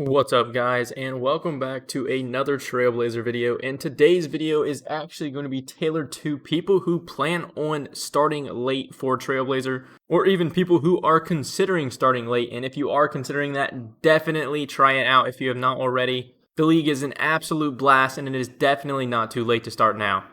What's up guys, and welcome back to another Trailblazer video. And today's video is actually going to be tailored to people who plan on starting late for Trailblazer, or even people who are considering starting late. And if you are considering that, definitely try it out if you have not already. The league is an absolute blast, and it is definitely not too late to start now.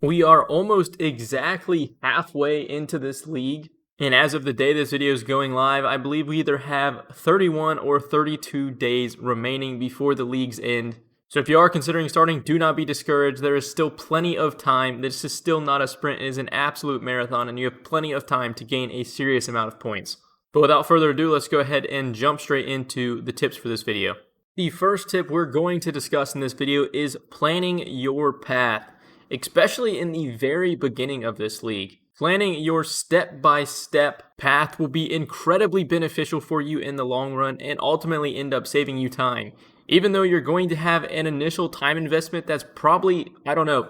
We are almost exactly halfway into this league. And as of the day this video is going live, I believe we either have 31 or 32 days remaining before the league's end. So if you are considering starting, do not be discouraged. There is still plenty of time. This is still not a sprint. It is an absolute marathon, and you have plenty of time to gain a serious amount of points. But without further ado, let's go ahead and jump straight into the tips for this video. The first tip we're going to discuss in this video is planning your path, especially in the very beginning of this league. Planning your step-by-step path will be incredibly beneficial for you in the long run and ultimately end up saving you time. Even though you're going to have an initial time investment that's probably,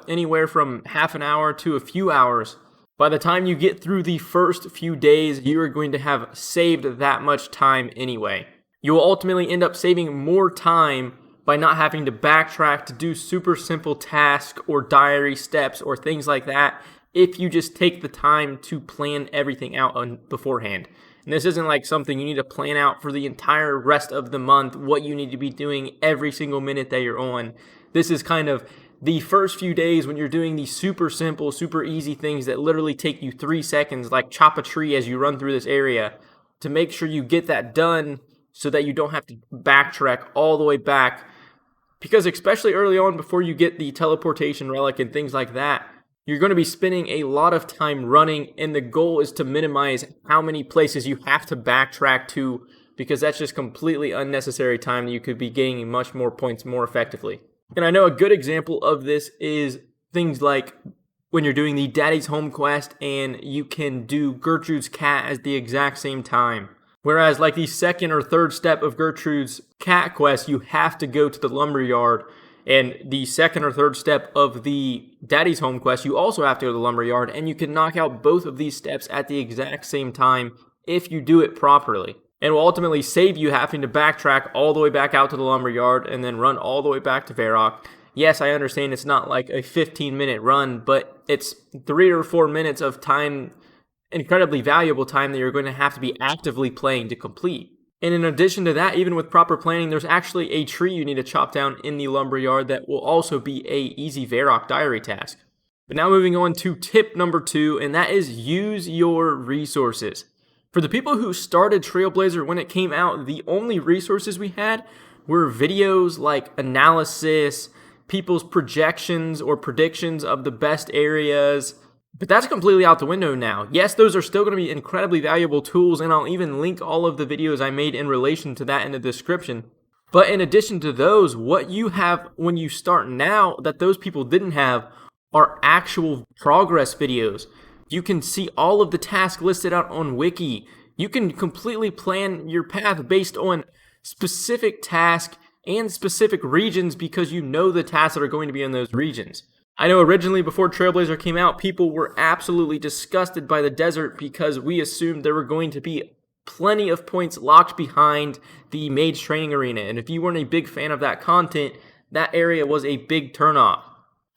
anywhere from half an hour to a few hours, by the time you get through the first few days, you are going to have saved that much time anyway. You will ultimately end up saving more time by not having to backtrack to do super simple tasks or diary steps or things like that, if you just take the time to plan everything out beforehand. And this isn't like something you need to plan out for the entire rest of the month, what you need to be doing every single minute that you're on. This is kind of the first few days when you're doing these super simple, super easy things that literally take you 3 seconds, like chop a tree as you run through this area, to make sure you get that done so that you don't have to backtrack all the way back. Because especially early on, before you get the teleportation relic and things like that, you're going to be spending a lot of time running, and the goal is to minimize how many places you have to backtrack to, because that's just completely unnecessary time that you could be gaining much more points more effectively. And I know a good example of this is things like when you're doing the Daddy's Home quest and you can do Gertrude's cat at the exact same time. Whereas like the second or third step of Gertrude's cat quest, you have to go to the lumberyard. And the second or third step of the Daddy's Home quest, you also have to go to the lumberyard, and you can knock out both of these steps at the exact same time if you do it properly. And will ultimately save you having to backtrack all the way back out to the lumberyard and then run all the way back to Varrock. Yes, I understand it's not like a 15-minute run, but it's 3 or 4 minutes of time, incredibly valuable time that you're going to have to be actively playing to complete. And in addition to that, even with proper planning, there's actually a tree you need to chop down in the lumberyard that will also be a easy Varrock diary task. But now moving on to tip number 2, and that is use your resources. For the people who started Trailblazer when it came out, the only resources we had were videos like analysis, people's projections or predictions of the best areas. But that's completely out the window now. Yes, those are still going to be incredibly valuable tools, and I'll even link all of the videos I made in relation to that in the description. But in addition to those, what you have when you start now that those people didn't have are actual progress videos. You can see all of the tasks listed out on Wiki. You can completely plan your path based on specific tasks and specific regions because you know the tasks that are going to be in those regions. I know originally before Trailblazer came out, people were absolutely disgusted by the desert because we assumed there were going to be plenty of points locked behind the Mage Training Arena. And if you weren't a big fan of that content, that area was a big turnoff.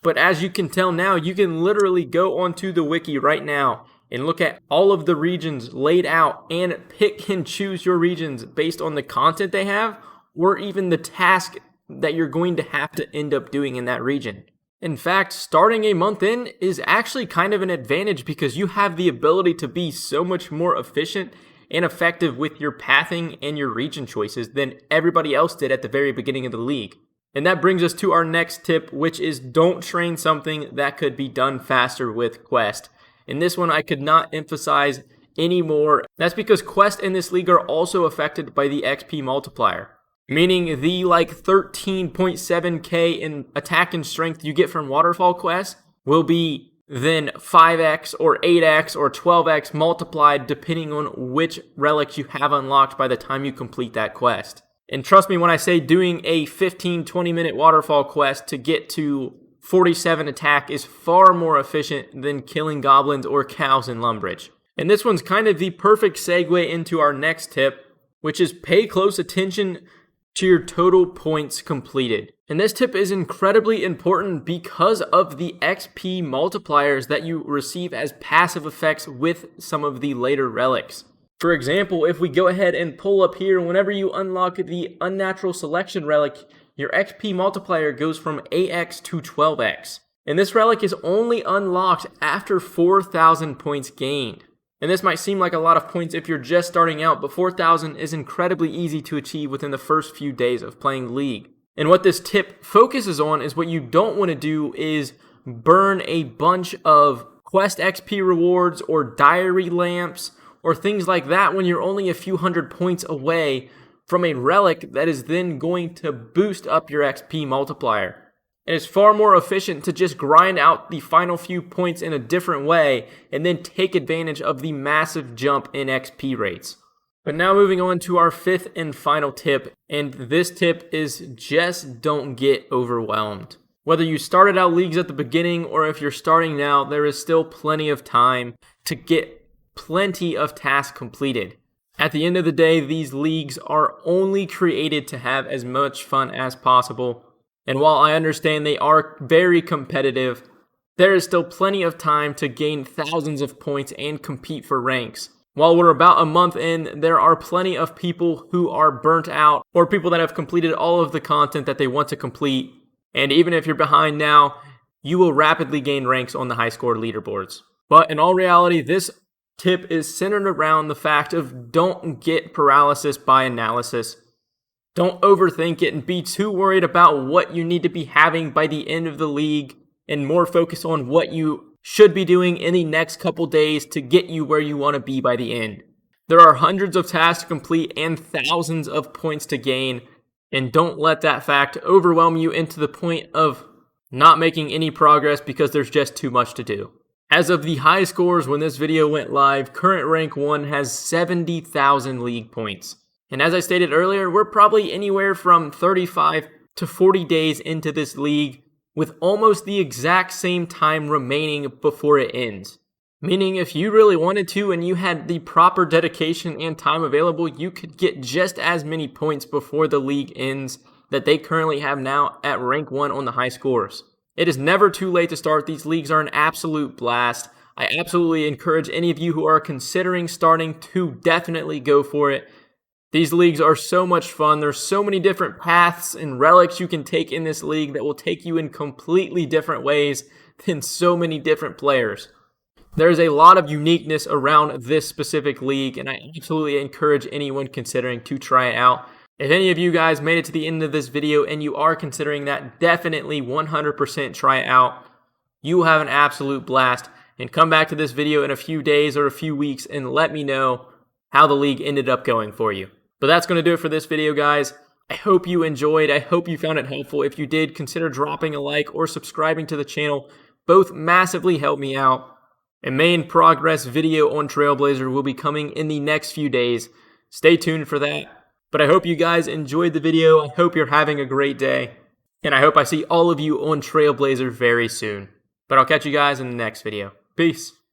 But as you can tell now, you can literally go onto the wiki right now and look at all of the regions laid out and pick and choose your regions based on the content they have or even the task that you're going to have to end up doing in that region. In fact, starting a month in is actually kind of an advantage because you have the ability to be so much more efficient and effective with your pathing and your region choices than everybody else did at the very beginning of the league. And that brings us to our next tip, which is don't train something that could be done faster with Quest. And this one I could not emphasize anymore. That's because Quest in this league are also affected by the XP multiplier. Meaning the 13.7k in attack and strength you get from Waterfall Quest will be then 5x or 8x or 12x multiplied depending on which relics you have unlocked by the time you complete that quest. And trust me when I say doing a 15-20 minute Waterfall Quest to get to 47 attack is far more efficient than killing goblins or cows in Lumbridge. And this one's kind of the perfect segue into our next tip, which is pay close attention to your total points completed. And this tip is incredibly important because of the XP multipliers that you receive as passive effects with some of the later relics. For example, if we go ahead and pull up here, whenever you unlock the Unnatural Selection relic, your XP multiplier goes from 8x to 12x. And this relic is only unlocked after 4,000 points gained. And this might seem like a lot of points if you're just starting out, but 4,000 is incredibly easy to achieve within the first few days of playing League. And what this tip focuses on is what you don't want to do is burn a bunch of quest XP rewards or diary lamps or things like that when you're only a few hundred points away from a relic that is then going to boost up your XP multiplier. And it's far more efficient to just grind out the final few points in a different way and then take advantage of the massive jump in XP rates. But now moving on to our fifth and final tip, and this tip is just don't get overwhelmed. Whether you started out leagues at the beginning or if you're starting now, there is still plenty of time to get plenty of tasks completed. At the end of the day, these leagues are only created to have as much fun as possible. And while I understand they are very competitive, there is still plenty of time to gain thousands of points and compete for ranks. While we're about a month in, there are plenty of people who are burnt out or people that have completed all of the content that they want to complete. And even if you're behind now, you will rapidly gain ranks on the high score leaderboards. But in all reality, this tip is centered around the fact of don't get paralysis by analysis. Don't overthink it and be too worried about what you need to be having by the end of the league and more focus on what you should be doing in the next couple days to get you where you want to be by the end. There are hundreds of tasks to complete and thousands of points to gain, and don't let that fact overwhelm you into the point of not making any progress because there's just too much to do. As of the high scores when this video went live, current rank 1 has 70,000 league points. And as I stated earlier, we're probably anywhere from 35 to 40 days into this league with almost the exact same time remaining before it ends. Meaning if you really wanted to and you had the proper dedication and time available, you could get just as many points before the league ends that they currently have now at rank 1 on the high scores. It is never too late to start. These leagues are an absolute blast. I absolutely encourage any of you who are considering starting to definitely go for it. These leagues are so much fun. There's so many different paths and relics you can take in this league that will take you in completely different ways than so many different players. There's a lot of uniqueness around this specific league, and I absolutely encourage anyone considering to try it out. If any of you guys made it to the end of this video and you are considering that, definitely 100% try it out. You will have an absolute blast. And come back to this video in a few days or a few weeks and let me know how the league ended up going for you. But that's going to do it for this video, guys. I hope you enjoyed. I hope you found it helpful. If you did, consider dropping a like or subscribing to the channel. Both massively help me out. A main progress video on Trailblazer will be coming in the next few days. Stay tuned for that. But I hope you guys enjoyed the video. I hope you're having a great day. And I hope I see all of you on Trailblazer very soon. But I'll catch you guys in the next video. Peace.